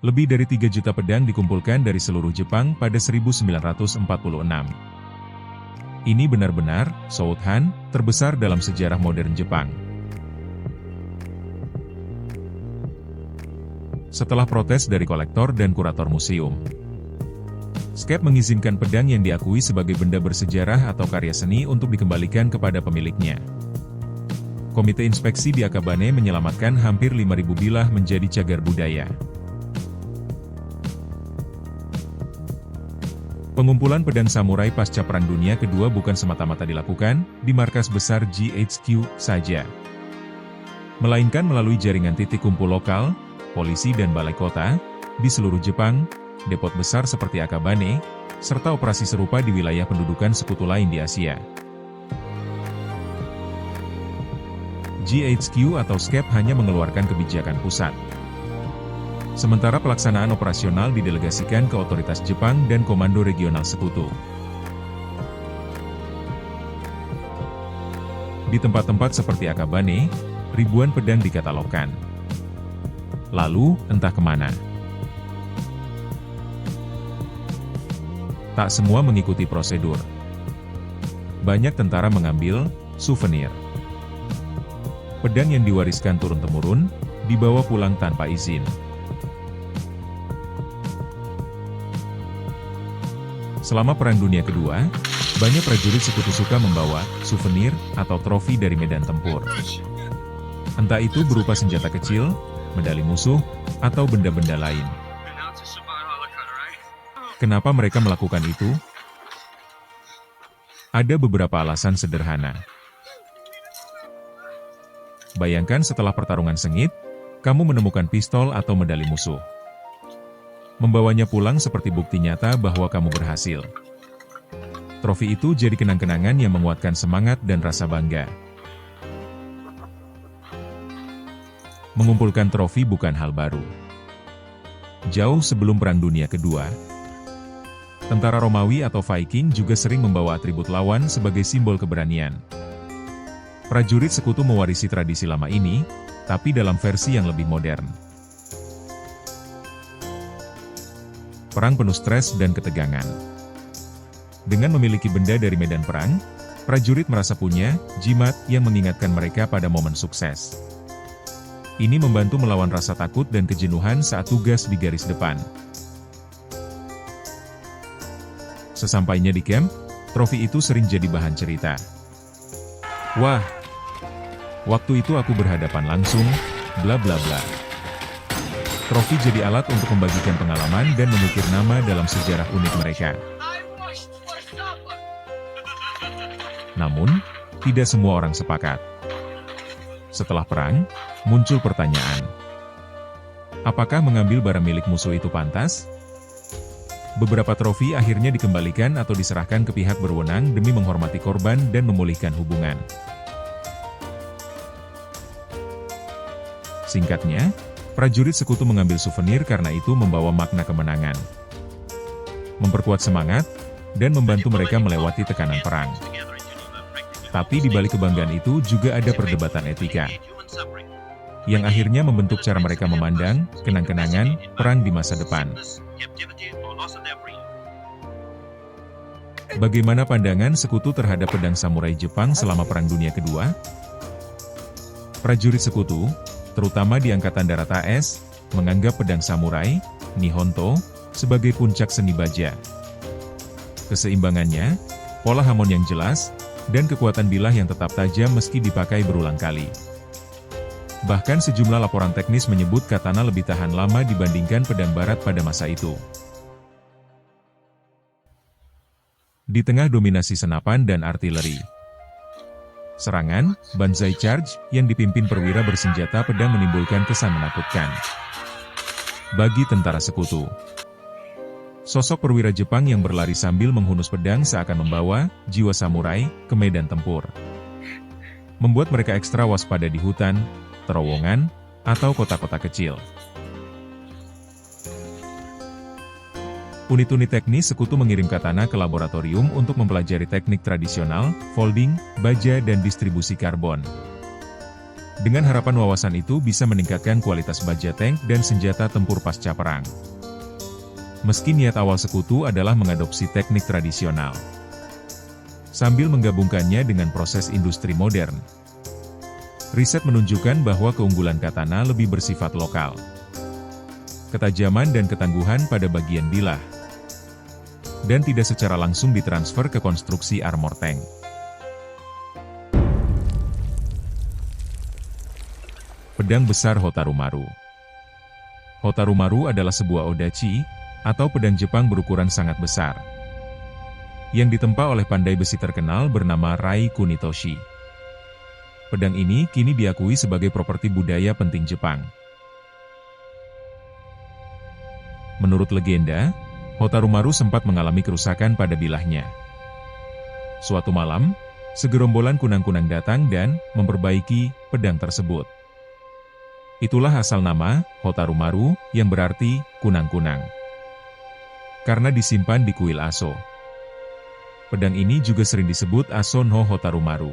Lebih dari 3 juta pedang dikumpulkan dari seluruh Jepang pada 1946. Ini benar-benar, Shouthan, terbesar dalam sejarah modern Jepang. Setelah protes dari kolektor dan kurator museum, SCAP mengizinkan pedang yang diakui sebagai benda bersejarah atau karya seni untuk dikembalikan kepada pemiliknya. Komite inspeksi di Akabane menyelamatkan hampir 5.000 bilah menjadi cagar budaya. Pengumpulan pedang samurai pasca Perang Dunia Kedua bukan semata-mata dilakukan di markas besar GHQ saja, melainkan melalui jaringan titik kumpul lokal, polisi dan balai kota, di seluruh Jepang, depot besar seperti Akabane, serta operasi serupa di wilayah pendudukan sekutu lain di Asia. GHQ atau SCAP hanya mengeluarkan kebijakan pusat, sementara pelaksanaan operasional didelegasikan ke otoritas Jepang dan komando regional sekutu. Di tempat-tempat seperti Akabane, ribuan pedang dikatalogkan. Lalu, entah kemana. Tak semua mengikuti prosedur. Banyak tentara mengambil souvenir. Pedang yang diwariskan turun-temurun, dibawa pulang tanpa izin. Selama Perang Dunia Kedua, banyak prajurit sekutu suka membawa souvenir atau trofi dari medan tempur. Entah itu berupa senjata kecil, medali musuh, atau benda-benda lain. Kenapa mereka melakukan itu? Ada beberapa alasan sederhana. Bayangkan setelah pertarungan sengit, kamu menemukan pistol atau medali musuh. Membawanya pulang seperti bukti nyata bahwa kamu berhasil. Trofi itu jadi kenang-kenangan yang menguatkan semangat dan rasa bangga. Mengumpulkan trofi bukan hal baru. Jauh sebelum Perang Dunia Kedua, tentara Romawi atau Viking juga sering membawa atribut lawan sebagai simbol keberanian. Prajurit sekutu mewarisi tradisi lama ini, tapi dalam versi yang lebih modern. Perang penuh stres dan ketegangan. Dengan memiliki benda dari medan perang, prajurit merasa punya jimat yang mengingatkan mereka pada momen sukses. Ini membantu melawan rasa takut dan kejenuhan saat tugas di garis depan. Sesampainya di camp, trofi itu sering jadi bahan cerita. Wah, waktu itu aku berhadapan langsung, bla bla bla. Trofi jadi alat untuk membagikan pengalaman dan mengukir nama dalam sejarah unik mereka. Namun, tidak semua orang sepakat. Setelah perang, muncul pertanyaan. Apakah mengambil barang milik musuh itu pantas? Beberapa trofi akhirnya dikembalikan atau diserahkan ke pihak berwenang demi menghormati korban dan memulihkan hubungan. Singkatnya, prajurit sekutu mengambil souvenir karena itu membawa makna kemenangan, memperkuat semangat, dan membantu mereka melewati tekanan perang. Tapi di balik kebanggaan itu juga ada perdebatan etika, yang akhirnya membentuk cara mereka memandang kenang-kenangan perang di masa depan. Bagaimana pandangan sekutu terhadap pedang samurai Jepang selama Perang Dunia Kedua? Prajurit sekutu, terutama di Angkatan Darat AS, menganggap pedang samurai, Nihonto, sebagai puncak seni baja. Keseimbangannya, pola hamon yang jelas, dan kekuatan bilah yang tetap tajam meski dipakai berulang kali. Bahkan sejumlah laporan teknis menyebut katana lebih tahan lama dibandingkan pedang barat pada masa itu. Di tengah dominasi senapan dan artileri, serangan, Banzai Charge, yang dipimpin perwira bersenjata pedang menimbulkan kesan menakutkan bagi tentara sekutu. Sosok perwira Jepang yang berlari sambil menghunus pedang seakan membawa jiwa samurai ke medan tempur, membuat mereka ekstra waspada di hutan, terowongan, atau kota-kota kecil. Unit-unit teknis sekutu mengirim katana ke laboratorium untuk mempelajari teknik tradisional, folding, baja dan distribusi karbon. Dengan harapan wawasan itu bisa meningkatkan kualitas baja tank dan senjata tempur pasca perang. Meski niat awal sekutu adalah mengadopsi teknik tradisional, sambil menggabungkannya dengan proses industri modern, riset menunjukkan bahwa keunggulan katana lebih bersifat lokal, ketajaman dan ketangguhan pada bagian bilah, dan tidak secara langsung ditransfer ke konstruksi armor tank. Pedang besar Hotarumaru. Hotarumaru adalah sebuah odachi, atau pedang Jepang berukuran sangat besar, yang ditempa oleh pandai besi terkenal bernama Rai Kunitoshi. Pedang ini kini diakui sebagai properti budaya penting Jepang. Menurut legenda, Hotarumaru sempat mengalami kerusakan pada bilahnya. Suatu malam, segerombolan kunang-kunang datang dan memperbaiki pedang tersebut. Itulah asal nama Hotarumaru yang berarti kunang-kunang, karena disimpan di kuil Aso. Pedang ini juga sering disebut Aso no Hotarumaru.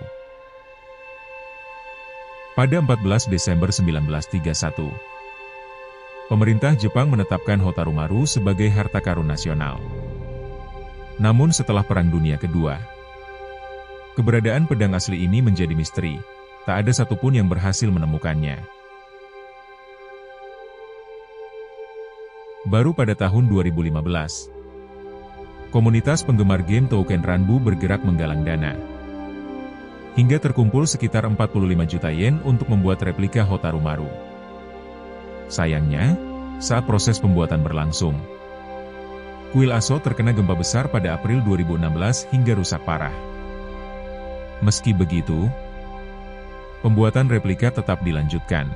Pada 14 Desember 1931, pemerintah Jepang menetapkan Hotarumaru sebagai harta karun nasional. Namun setelah Perang Dunia Kedua, keberadaan pedang asli ini menjadi misteri. Tak ada satupun yang berhasil menemukannya. Baru pada tahun 2015, komunitas penggemar game Touken Ranbu bergerak menggalang dana, hingga terkumpul sekitar 45 juta yen untuk membuat replika Hotarumaru. Sayangnya, saat proses pembuatan berlangsung, kuil Aso terkena gempa besar pada April 2016 hingga rusak parah. Meski begitu, pembuatan replika tetap dilanjutkan.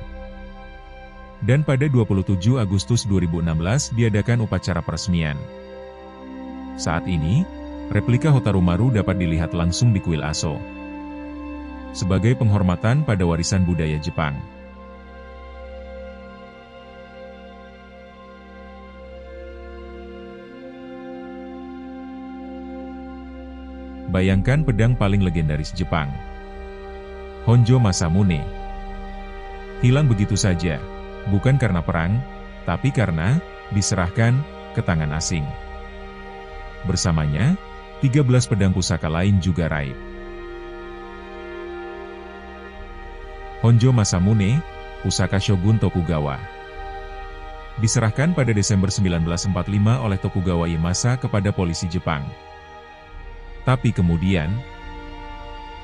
Dan pada 27 Agustus 2016 diadakan upacara peresmian. Saat ini, replika Hotarumaru dapat dilihat langsung di kuil Aso, sebagai penghormatan pada warisan budaya Jepang. Bayangkan pedang paling legendaris Jepang, Honjo Masamune, hilang begitu saja. Bukan karena perang, tapi karena diserahkan ke tangan asing. Bersamanya, 13 pedang pusaka lain juga raib. Honjo Masamune, pusaka Shogun Tokugawa, diserahkan pada Desember 1945 oleh Tokugawa Ieyasu kepada polisi Jepang. Tapi kemudian,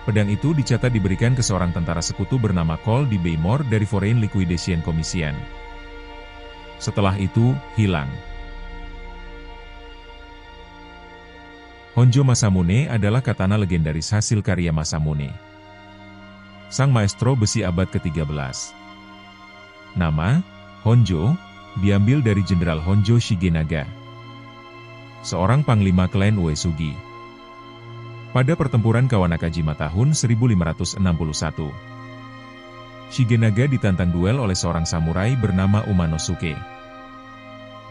pedang itu dicatat diberikan ke seorang tentara sekutu bernama Cole D. Baymore dari Foreign Liquidation Commission. Setelah itu, hilang. Honjo Masamune adalah katana legendaris hasil karya Masamune, sang maestro besi abad ke-13. Nama, Honjo, diambil dari Jenderal Honjo Shigenaga, seorang panglima klan Uesugi, pada pertempuran Kawanakajima tahun 1561. Shigenaga ditantang duel oleh seorang samurai bernama Umanosuke.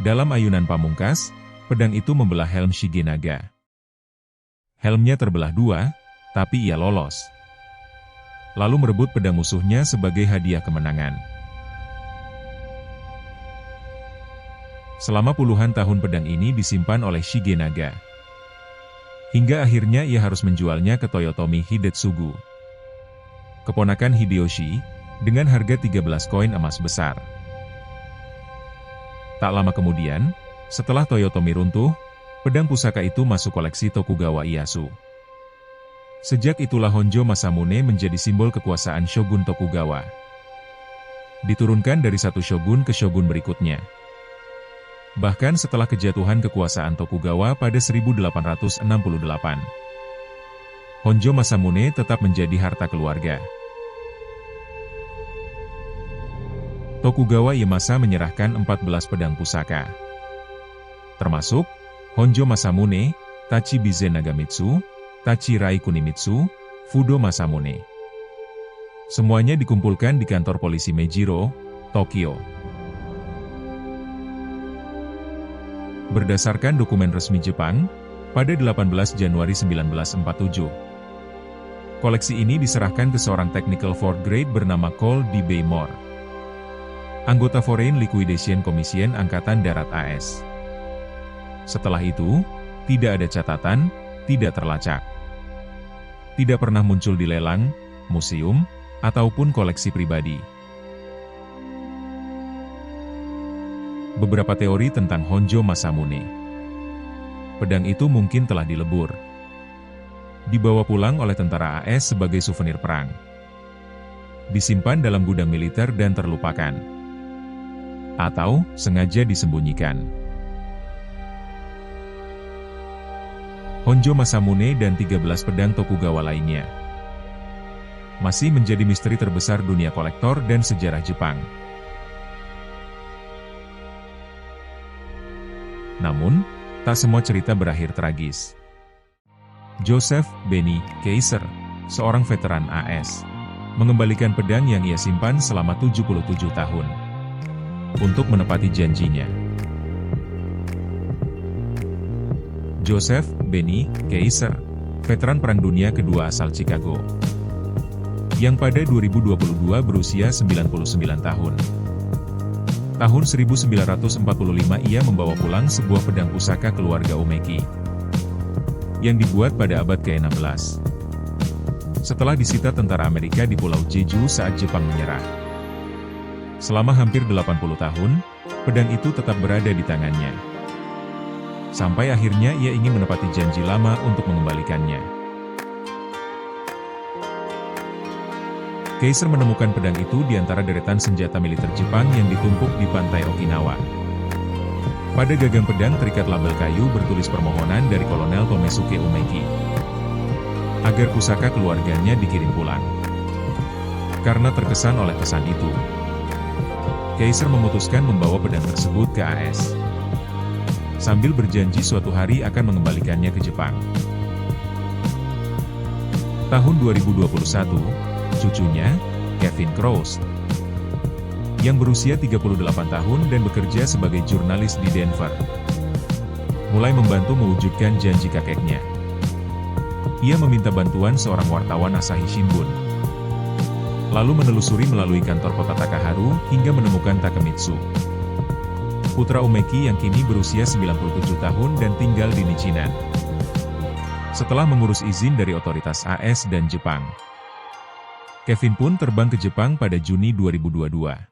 Dalam ayunan pamungkas, pedang itu membelah helm Shigenaga. Helmnya terbelah dua, tapi ia lolos, lalu merebut pedang musuhnya sebagai hadiah kemenangan. Selama puluhan tahun pedang ini disimpan oleh Shigenaga, hingga akhirnya ia harus menjualnya ke Toyotomi Hidetsugu, keponakan Hideyoshi, dengan harga 13 koin emas besar. Tak lama kemudian, setelah Toyotomi runtuh, pedang pusaka itu masuk koleksi Tokugawa Ieyasu. Sejak itulah Honjo Masamune menjadi simbol kekuasaan Shogun Tokugawa. Diturunkan dari satu shogun ke shogun berikutnya. Bahkan setelah kejatuhan kekuasaan Tokugawa pada 1868, Honjo Masamune tetap menjadi harta keluarga. Tokugawa Ieyasu menyerahkan 14 pedang pusaka, termasuk Honjo Masamune, Tachi Bize Nagamitsu, Tachi Rai Kunimitsu, Fudo Masamune. Semuanya dikumpulkan di kantor polisi Mejiro, Tokyo. Berdasarkan dokumen resmi Jepang, pada 18 Januari 1947, Koleksi ini diserahkan ke seorang technical fourth grade bernama Cole D. Baymore, anggota Foreign Liquidation Commission Angkatan Darat AS. Setelah itu, tidak ada catatan, tidak terlacak. Tidak pernah muncul di lelang, museum, ataupun koleksi pribadi. Beberapa teori tentang Honjo Masamune. Pedang itu mungkin telah dilebur, dibawa pulang oleh tentara AS sebagai souvenir perang, disimpan dalam gudang militer dan terlupakan, atau sengaja disembunyikan. Honjo Masamune dan 13 pedang Tokugawa lainnya masih menjadi misteri terbesar dunia kolektor dan sejarah Jepang. Namun, tak semua cerita berakhir tragis. Joseph Benny Kaiser, seorang veteran AS, mengembalikan pedang yang ia simpan selama 77 tahun untuk menepati janjinya. Joseph Benny Kaiser, veteran Perang Dunia Kedua asal Chicago, yang pada 2022 berusia 99 tahun. Tahun 1945 ia membawa pulang sebuah pedang pusaka keluarga Umeki yang dibuat pada abad ke-16. Setelah disita tentara Amerika di Pulau Jeju saat Jepang menyerah. Selama hampir 80 tahun, pedang itu tetap berada di tangannya. Sampai akhirnya ia ingin menepati janji lama untuk mengembalikannya. Kaiser menemukan pedang itu di antara deretan senjata militer Jepang yang ditumpuk di pantai Okinawa. Pada gagang pedang terikat label kayu bertulis permohonan dari Kolonel Tomesuke Umeki agar pusaka keluarganya dikirim pulang. Karena terkesan oleh pesan itu, Kaiser memutuskan membawa pedang tersebut ke AS, sambil berjanji suatu hari akan mengembalikannya ke Jepang. Tahun 2021, cucunya, Kevin Krause, yang berusia 38 tahun dan bekerja sebagai jurnalis di Denver, mulai membantu mewujudkan janji kakeknya. Ia meminta bantuan seorang wartawan Asahi Shimbun, lalu menelusuri melalui kantor kota Takaharu hingga menemukan Takemitsu, putra Umeki yang kini berusia 97 tahun dan tinggal di Nichinan. Setelah mengurus izin dari otoritas AS dan Jepang, Kevin pun terbang ke Jepang pada Juni 2022.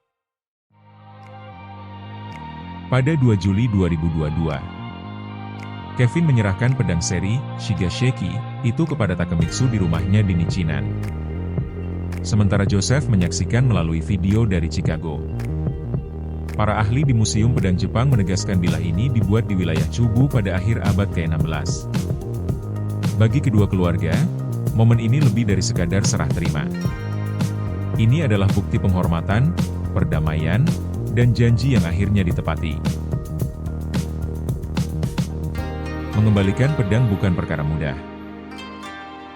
Pada 2 Juli 2022, Kevin menyerahkan pedang seri Shigasheki itu kepada Takemitsu di rumahnya di Nichinan. Sementara Joseph menyaksikan melalui video dari Chicago. Para ahli di Museum Pedang Jepang menegaskan bilah ini dibuat di wilayah Chubu pada akhir abad ke-16. Bagi kedua keluarga, momen ini lebih dari sekadar serah terima. Ini adalah bukti penghormatan, perdamaian, dan janji yang akhirnya ditepati. Mengembalikan pedang bukan perkara mudah.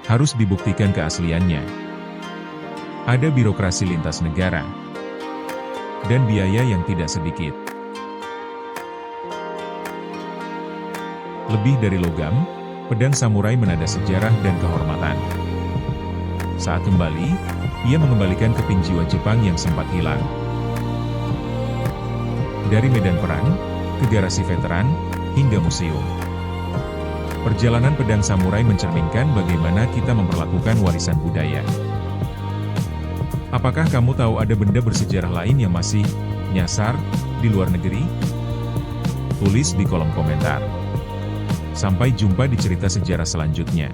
Harus dibuktikan keasliannya. Ada birokrasi lintas negara, dan biaya yang tidak sedikit. Lebih dari logam, pedang samurai menada sejarah dan kehormatan. Saat kembali, ia mengembalikan keping jiwa Jepang yang sempat hilang. Dari medan perang, ke garasi veteran, hingga museum. Perjalanan pedang samurai mencerminkan bagaimana kita memperlakukan warisan budaya. Apakah kamu tahu ada benda bersejarah lain yang masih nyasar di luar negeri? Tulis di kolom komentar. Sampai jumpa di cerita sejarah selanjutnya.